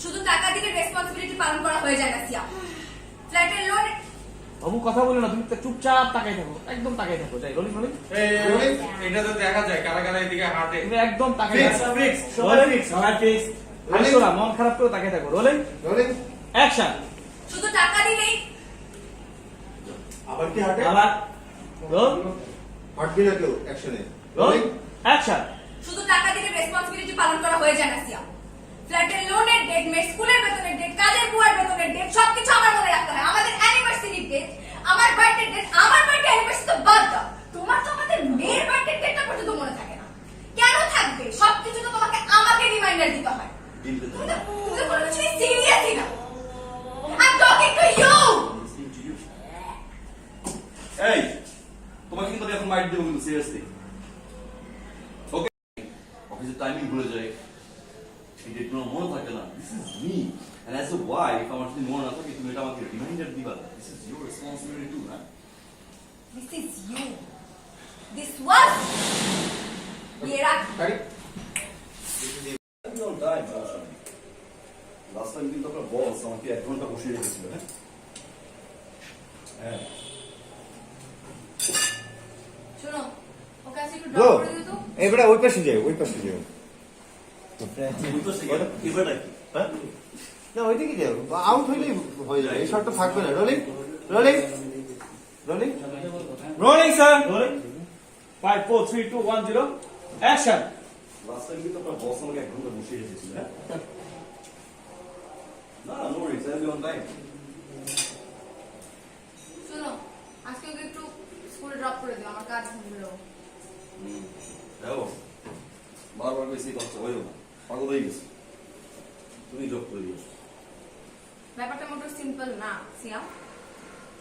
শুধু টাকা দিলে রেসপন্সিবিলিটি পালন করা হয়ে যায় না সিয়া। ফ্ল্যাটের লোন বাবু কথা বলে না, তুমি চুপচাপ তাকাই থাকো, একদম তাকাই থাকো। যাই রোলিং রোলিং। এটা তো দেখা যায় কারা কারা এদিকে হাঁটে। তুমি একদম তাকাই থাকো। ফিক্স সবাই ফিক্স, সবাই ফিক্স। আরে না, মন খারাপ করে তাকাই থাকো। Rolling rolling. অ্যাকশন। শুধু টাকা দিলেই আবার কি হাঁটে? আবার রোল হাঁটবি না কেউ অ্যাকশনে। Rolling action. শুধু টাকা দিলে রেসপন্সিবিলিটি পালন করা হয়ে যায় না সিয়া। ফ্ল্যাটের লোনের ডেট, মেয়ের স্কুলের বেতনের ডেট, কাজের বুয়ার বেতনের ডেট সবকিছু আমার মনে রাখতে হয়। আমাদের অ্যানিভার্সারির ডেট, আমার বার্থডে ডেট, আমার বার্থডে অ্যানিভার্সারি তো বাদ দাও। তোমার তো আমাদের মেয়ের বার্থডে ডেটটা পর্যন্ত মনে থাকে না। কেন থাকবে? সবকিছু তো তোমাকে আমাকে রিমাইন্ডার দিতে হয়। তুমি তো কোনো কিছু সিরিয়াসই না। I'm talking to you. এই তোমাকে কিন্তু আমি এখন মাইট দেবো কিন্তু সিরিয়াসলি। ওকে অফিসের টাইমিং ভুলে যায়, এই ডেট কোনো মনে থাকে না। This is me and as a wife আমার যদি মনে না থাকে তুমি এটা আমাকে রিমাইন্ডার দিবা। This is your responsibility to. না This is you. This was. বিয়ের আগ লাস্ট টাইম কিন্তু আপনার বস আমাকে 1 ঘন্টা বসিয়ে রেখেছিল। হ্যাঁ শোনো, ওকে আজকে একটু ব্রো, ড্রপ করে দিও তো। এবারে ওই পাশে যাও, ওই পাশে যাও। এবারটা কি? হ্যাঁ না ওইদিকে যাও, আউট হইলেই হয়ে যাবে। এই শটটা থাকবে না। Rolling rolling rolling. Rolling sir. Rolling 5 4 3 2 1 0 action. Last time কিন্তু আপনার বস আমাকে 1 ঘন্টা বসিয়ে রেখেছিল। হ্যাঁ না no worries, I will be on time. শোনো, আজকে ওকে একটু স্কুলে ড্রপ করে দিও, আমার কাজ হলো। হ্যাঁ বারবার বেশি কষ্ট হয়েও না, পাগল হয়ে গেছে। তুমি জব করে দিও। ব্যাপারটা মোটর সিম্পল না সিয়াম।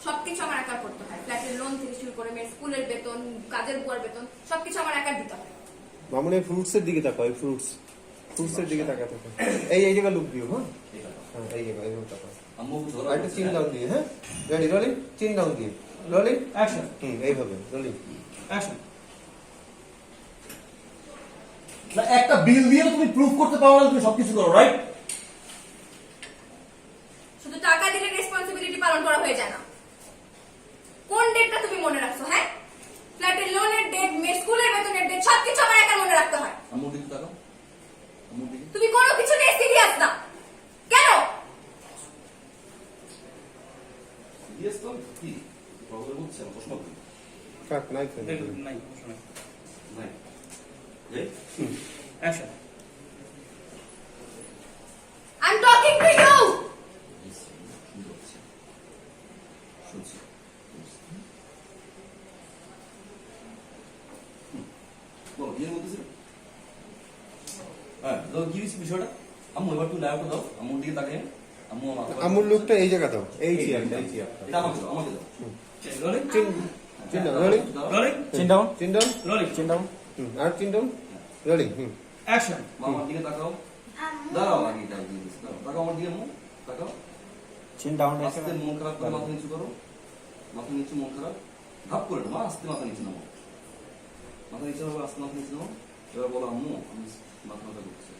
সবকিছু আমার একা করতে হয়। ফ্ল্যাটের লোন থেকে শুরু করে মেয়ের স্কুলের বেতন, কাজের বুয়ার বেতন সবকিছু আমার একা দিতে হয়। মামুনি ফ্রুটসের দিকে তাকাও, এই ফ্রুটসের দিকে তাকাতে থাকো। এই জায়গা লুক দিও। হ্যাঁ হ্যাঁ, এই জায়গা এইভাবে তাকাও। আম্মু ধরো আর একটা চিন ডাউন দিয়ে। হ্যাঁ রেডি রোলিং। চিন ডাউন দিয়ে রোলিং অ্যাকশন। এইভাবে রোলিং অ্যাকশন। না একটা বিল দিয়ে তুমি প্রুফ করতে পারো না তুমি সবকিছু করো, রাইট? শুধু টাকা দিলে রেসপন্সিবিলিটি পালন করা হয়ে যায় না। কোন ডেটটা তুমি মনে রাখছো? হ্যাঁ, ফ্ল্যাটের লোনের ডেট, মেয়ের স্কুলের বেতনের ডেট সবকিছু আমার একা মনে রাখতে হয়। আম্মুর দিকে তাকাও, আম্মুর দিকে। তুমি কোনো কিছু নিয়ে সিরিয়াস না কেন? সিরিয়াস তো কি প্রবলেম হচ্ছে? আমার প্রশ্ন করি। কাট নাই নাই শোনো। নাই এই action. I'm talking to you. শুনছি। বলো কি বলতেছি? হ্যাঁ তো কি হয়েছে বিষয়টা? আম্মু এবার তুমি লাইভটা দাও, আম্মুর দিকে তাকিয়ে। আম্মু আমার আমুল লুকটা এই জায়গা দাও, এই চেয়ারটা, এই চেয়ারটা। এটা আমাকে দাও, আমাকে দাও। রোলিং চিন চিন ডাউন রোলিং রোলিং চিন ডাউন চিন ডাউন রোলিং চিন ডাউন আর চিন ডাউন রোলিং অ্যাকশন। মামার দিকে তাকাও। দাঁড়াও আগে দাও, তাকাও আমার দিকে, মুখ তাকাও। চিন ডাউন আস্তে মন খারাপ করে মাথা নিচু করো, মাথা নিচু, মন খারাপ ভাব করে না, আস্তে মাথা নিচু নামো, মাথা নিচু নামো, আস্তে মাথা নিচু নামো। এবার বলো আম্মু আমি মাথা ব্যথা করছে।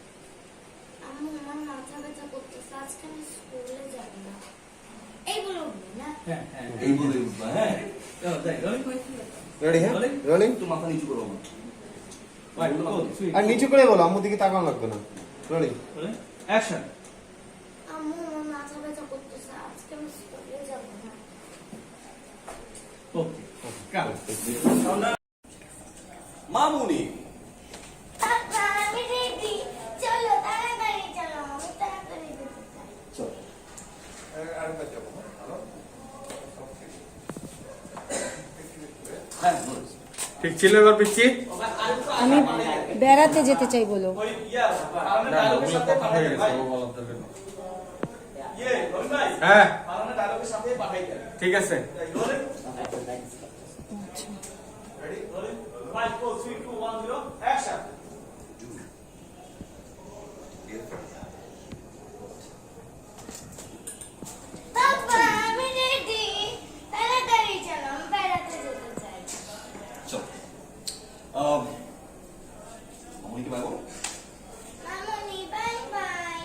আম্মু আমার মাথা ব্যথা করতেছে, আজকে আমি স্কুলে যাব না। এই বলে উঠবে না? হ্যাঁ হ্যাঁ এই বলে বুঝবা? হ্যাঁ যাই রোলিং রেডি। হ্যাঁ রোলিং। একটু মাথা নিচু করো আমার। 5 4 3 আর নিচু করে বলো, আম্মুর দিকে তাকানো লাগবে না। Rolling rolling action. আম্মু আমার মাথা ব্যথা করতেছে, আজকে আমি স্কুলে যাব না। ওকে কাট। মামুনি পাপা আমি রেডি, চলো তাড়াতাড়ি চলো, আমি তাড়াতাড়ি যেতে চাই। চল। হ্যাঁ বলছি। ঠিক ছিল এবার পিচ্ছি? আমি বেড়াতে যেতে চাই বলো। না ওগুলো কথা হয়ে গেছে, ও বলার দরকার নেই। হ্যাঁ ঠিক আছে। পাপা আমি রেডি, তাড়াতাড়ি চলো, আমি বেড়াতে যেতে চাই। চল। মামুনিকে বাই বলো। মামনি bye bye.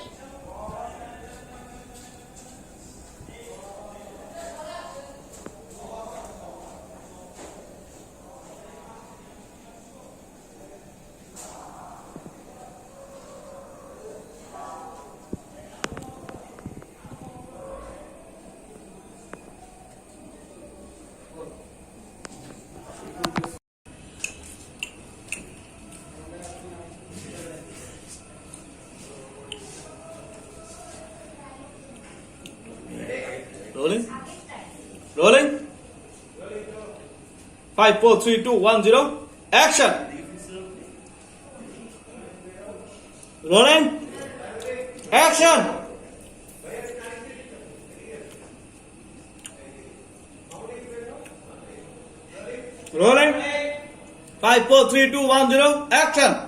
Rolling. Rolling. 5, 4, 3, 2, 1, 0. Action. Rolling. Action. Rolling. 5, 4, 3, 2, 1, 0. Action.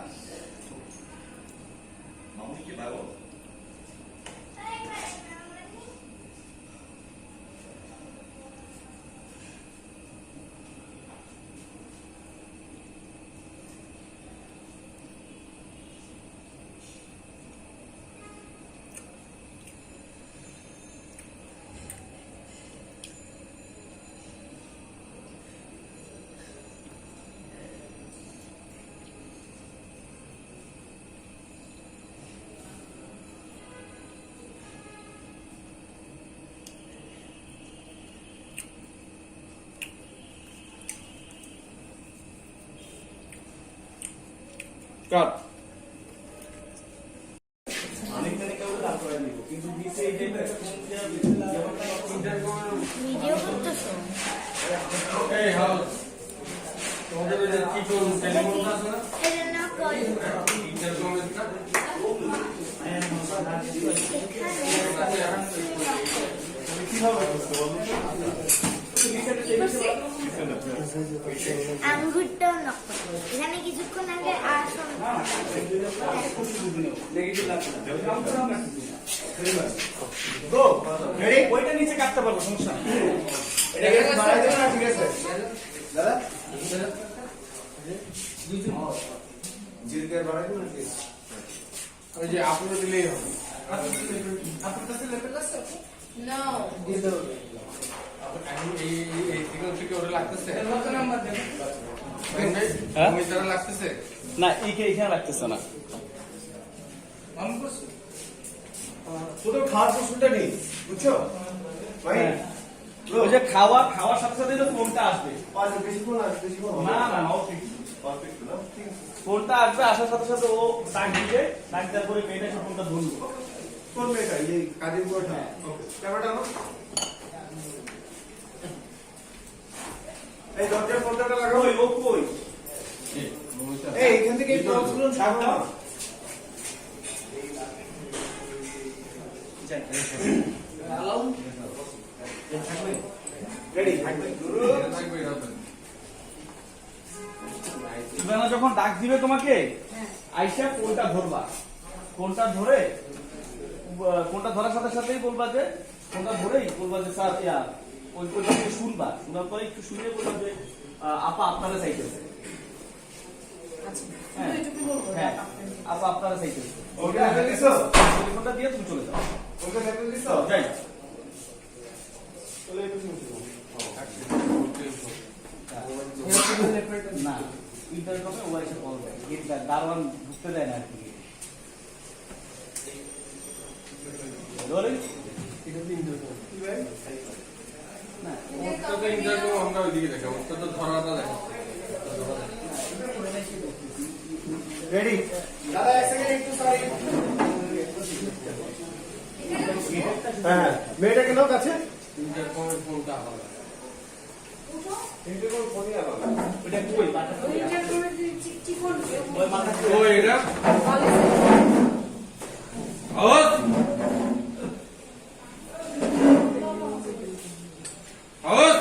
Cut. Video করতেছো? এই হাউস তোমাদের ওই যে কি করুন টেলিফোন আছে না এটা না করি। ইন্টারকমের না আঙ্গুরটাও নক করো। এখানে কিছুক্ষণ আগে আসন Go. Ready? ওইটা নিচে কাটতে পারবো, সমস্যা নেই। এটাকে বাড়াই দেব না, ঠিক আছে? দাদা? জিরকে বাড়াই দেব নাকি? ওই যে আপলোড দিলেই হবে আপনার কাছে লেভেল আছে? No. এই সিগন্যাল থেকে ওটা লাগতেছে কত নাম্বার দেবেন? হ্যাঁ ওই দ্বারা লাগতেছে না, এখানে লাগতেছে না। আমি করছি শুধু খাওয়ার প্রশ্নটা নেই, বুঝছো ভাই? ওই যে খাওয়ার সাথে সাথে ফোনটা আসবে। বেশিক্ষণ আসবে, বেশিক্ষণ হবে না না, ঠিক পারফেক্ট না, ঠিক আছে। ফোনটা আসবে, আসার সাথে সাথে ও ডাক দিবে, ডাক দেওয়ার পরে মেয়েটা এসে ফোনটা ধরবে। কোন মেয়েটা? এই কাজের বুয়াটা? ওকে, ক্যামেরাটা আনো। এই দরজার পর্দাটা লাগাও। ওই ও কই? এই এখান থেকে এই টপসগুলো ছাড়ো না। রেডি থাকবে। সুজানা যখন ডাক দিবে তোমাকে, আইসা ফোনটা ধরবা। ফোনটা ধরে ফোনটা ধরার সাথে সাথেই বলবা যে, ফোনটা ধরেই বলবা যে স্যার ওইটা শুনবা, শোনার পরে একটু শুনে বলবা যে আপা আপনারা চাইতেছে। হ্যাঁ হ্যাঁ, আপা আপনারা চাইতেছে। ওকে লেভেল দিছো? ফোনটা দিয়ে তুমি চলে যাও। ওকে লেভেল দিছো? যাই। চলে একটু শুনছি। না, ইন্টারকমে ও এসে কল দেয়, দারোয়ান ঢুকতে দেয় না আর কি। ধরে এটা তো ইন্টারকম কি ভাই? না, ওটা তো ইন্টারকম আমরা ওইদিকে দেখাবো ওটা তো ধরাটা দেখো রেডি দাদা এক সেকেন্ড একটু সরি হ্যাঁ মেয়েটাকে নাও কাছে ইন্টারকমের ফোনটা আলাদা ইন্টারকম ফোনই আলাদা ওটা কই মাথা ওই মাথা ও এটা আওয়াজ আওয়াজ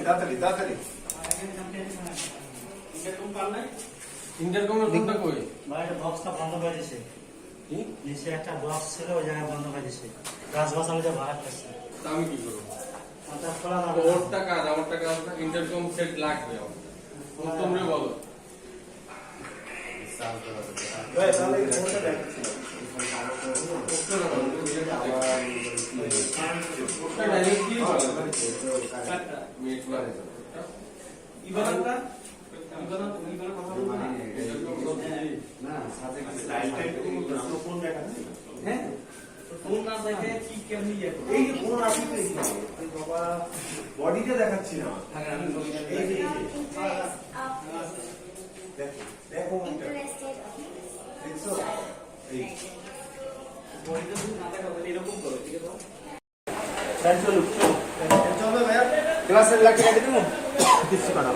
তাড়াতাড়ি তাড়াতাড়ি ইন্টারকমের ফোনটা কই বাইরে বক্সটা বন্ধ করে দিছে কি নিচে একটা বক্স ছিল ওই জায়গায় বন্ধ করে দিছে গাছ বাঁচানো যে ভাড়া করছে তা আমি কি করবো ওটা খোলা যাবে না। ওর টাকা আর আমার টাকা ইন্টারকম সেট লাগবে আমার তোমরা বলো ভাই তাহলে এই ফোনটা দেখাচ্ছি ইবাদতটা না সাথে স্টাইলটা একটু ফোন দেখা হ্যাঁ, ফোন না দেখে কি কেমনি ইয়ে করবে? এই যে ফোন আসি তো এই বাবা বডিটা দেখাচ্ছি না এই যে দেখো দেখো দেখছো এই বডিটা ক্লাসের লাকি রেখে দেবো কিছু কাটা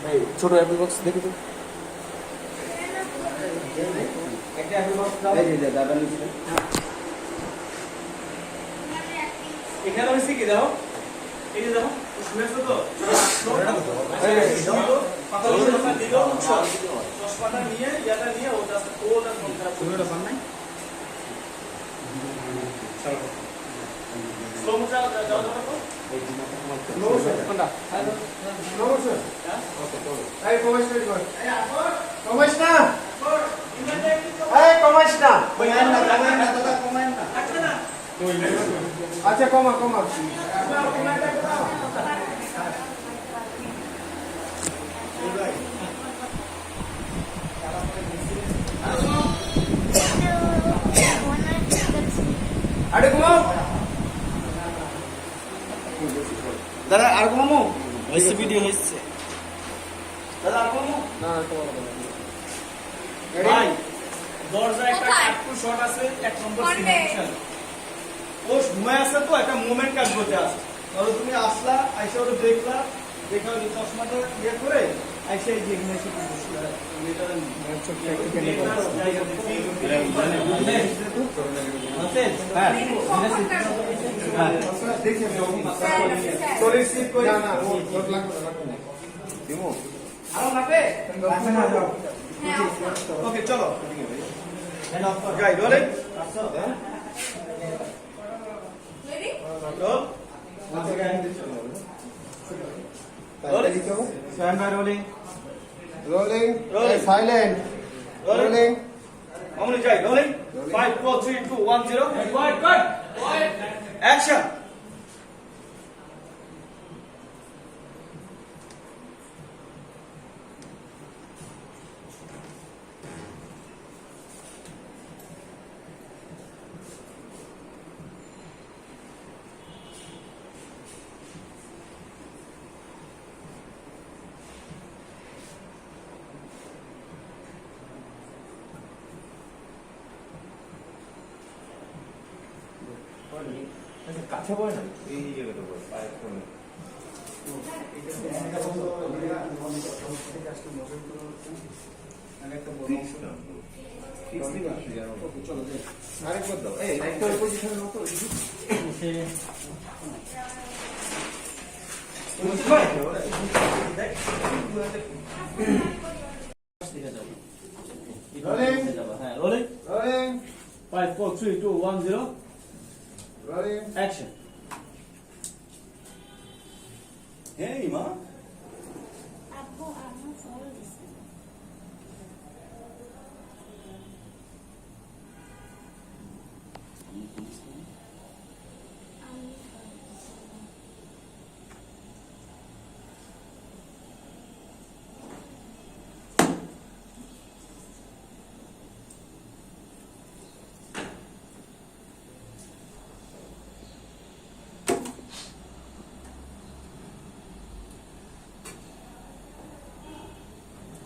এই ছোট অ্যাপল বক্স দেখি তো একটা অ্যাপল বক্স দাও এই যে দাদা নিচে এখানে হয়েছে কি দাও এই যে দেখো শুনেছো তো চশমাটা নিয়ে ইয়াটা নিয়ে ওটা সংখ্যা বানাই আচ্ছা কমা কমা আরে কমাও দাদা আর কমামো হয়েছে ভিডিও হয়েছে দাদা আর কমামো না ভাই দরজা একটা কোথায়? কাটকু শট আছে এক নম্বর কোনটা? সিগনেচার ও ঘুমায় আছে তো একটা মোমেন্ট কাটবোতে আছে ধরো তুমি আসলা আইসা ওটা দেখলা দেখা ওই চশমাটা ইয়ে করে আইসা এই যে এখানে এসে বসলা এটা ছোট একটা কেটে হ্যাঁ চলে সিট কই না না ও লোক লাগবে দিমু আরো লাগবে হ্যাঁ ওকে চলো guy rolling ready roll stand by rolling rolling Rolling. Silent rolling মামুনি যাই রোলিং 5 4 3 2 1 0 ওয়াইড কাট অ্যাকশন কাছে পড়ে না এই জায়গাটা পড়ে পায়ের কোণে আরেকবার দাও এই একটা পজিশনের মতো রোলিং হ্যাঁ rolling rolling 5 4 3 2 1 0 rolling action Hey, ma. আব্বু আমার ফোন দিছে আমি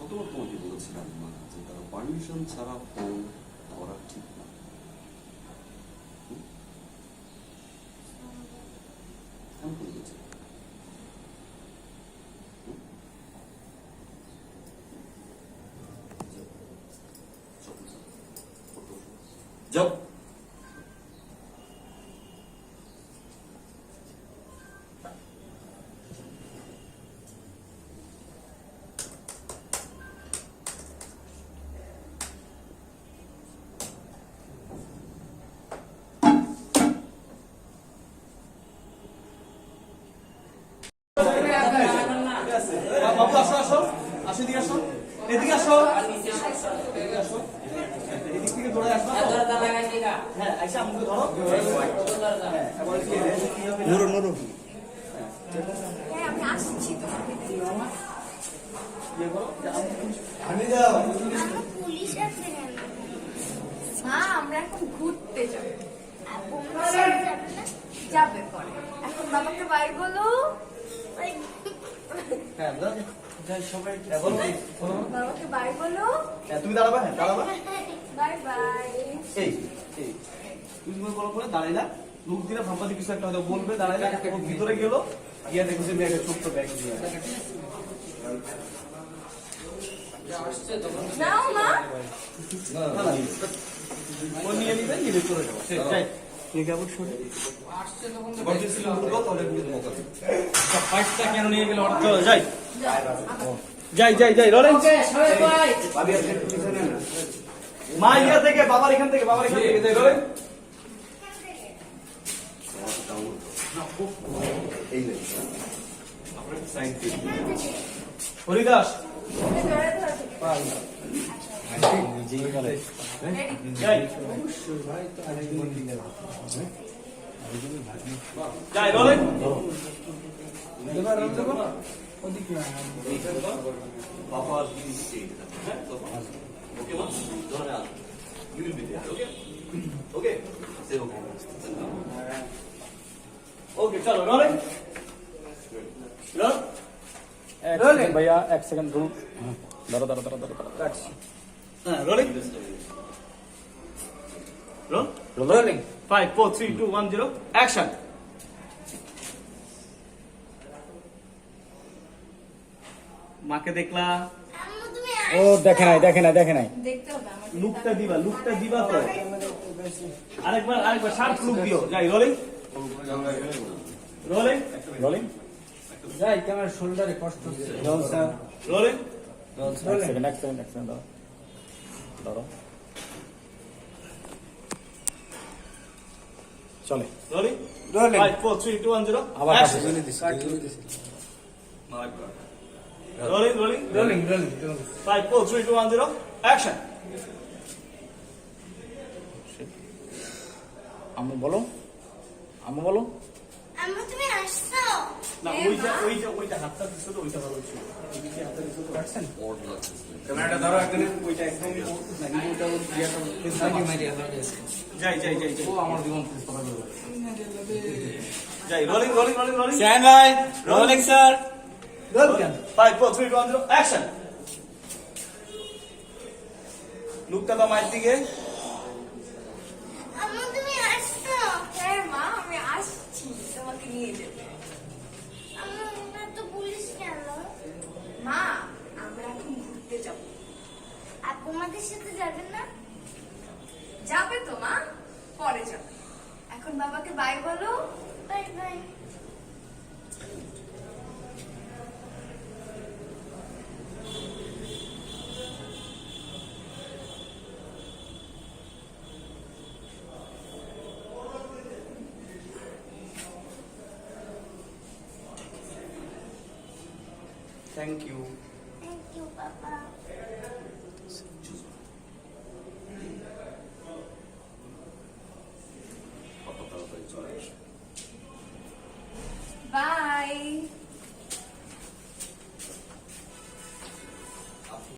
কতবার তোমাকে বলেছিলাম মা যে তারা পারমিশন ছাড়া ফোন করা ঠিক না আমি করে দিচ্ছি যাও বাবু আসো আসো আসো এদিকে আসো এদিকে আসো এদিকে আসো এদিক থেকে ধরে আসবা হ্যাঁ আইসা আমাকে ধরো হ্যাঁ এবার নুরু নুরু হ্যাঁ আমি আসছি তোমাকে ইয়ে করো যে আমি যাও আমার পুলিশ আছে কেন হ্যাঁ আমরা এখন ঘুরতে যাব আব্বু আমার সাথে যাবে না যাবে পরে এখন বাবাকে বাইর বলো ওই হ্যাঁ যাই সবাই বলো বাবাকে বাইর বলো তুমি দাঁড়াবা হ্যাঁ দাঁড়াবা বাই বাই। এই এই তুই তুমি বলো পরে দাঁড়াই না, লোক দিলে ভাববা যে কিছু একটা হয়তো বলবে, দাঁড়াই না, ও ভিতরে গেল, গিয়ে দেখো যে মেয়েটা ছোট্ট ব্যাগ নিয়ে আসছে। নাও মা। না, না, ও নিয়ে নিবে, নিলে চলে যাবো। যাই। ফাইটটা কেন নিয়ে গেল ওরা? চলো, যাই। যাই, যাই, যাই, লরেন্স। মা ইয়া থেকে, বাবার এখান থেকে, বাবার এখান থেকে, যাই, লরেন্স। এই নে। হরিদাস, যাই। যাই, Lawrence. Papa will give you the change. Okay, ma'am? Don't ask. You will be there, okay? Okay? Say okay. ওকে, চলো, লরেন্স। ভাইয়া এক সেকেন্ড রুল দাঁড়া দাঁড়া দাঁড়া দাঁড়া হ্যাঁ, রোলিং। রোলিং। 5, 4, 3, 2, 1, 0, অ্যাকশন। মাকে দেখলা? আম্মু তুমি ও দেখে নাই দেখে নাই দেখে নাই দেখতে হবে আমার। লুকটা দিবা তো। আরেকবার শার্প লুক দিও। যাই, রোলিং। রোলিং। রোলিং যাই তোমার শোল্ডারে কষ্ট হচ্ছে রোলিং। এক সেকেন্ড দাঁড়া দাঁড়া চলে রোলিং। Rolling. 5, 4, 3, 2, 1, 0, আবার action. Rolling, rolling. Rolling rolling 5, 4, 3, 2, 1, 0, action. আম্মু বলো আম্মু বলো আম্মু তুমি আসছো না, ওইটা হাতটা দিছো তো, ওইটা ভালো ছিল। ওইদিকে হাতটা দিছো তো, রাখছেন? ক্যামেরাটা ধরো এখানে ওইটা একদমই যাই, যাই, যাই, যাই। আমার জীবন কথা বলবো যাই, rolling, rolling, rolling, rolling. Stand by, rolling sir. 5, 4, 3, 2, 1, 0, action. লুকটা তো মায়ের দিকে। আম্মু তুমি আসছো হ্যাঁ মা, আমি আসছি তোমাকে নিয়ে যেতে। আম্মু না তো পুলিশ কেন মা, আমরা এখন ঘুরতে যাব। আপু আমাদের সাথে যাবেন না যাবে তো মা, পরে যাবে। এখন বাবাকে বাই বলো। Bye bye thank you.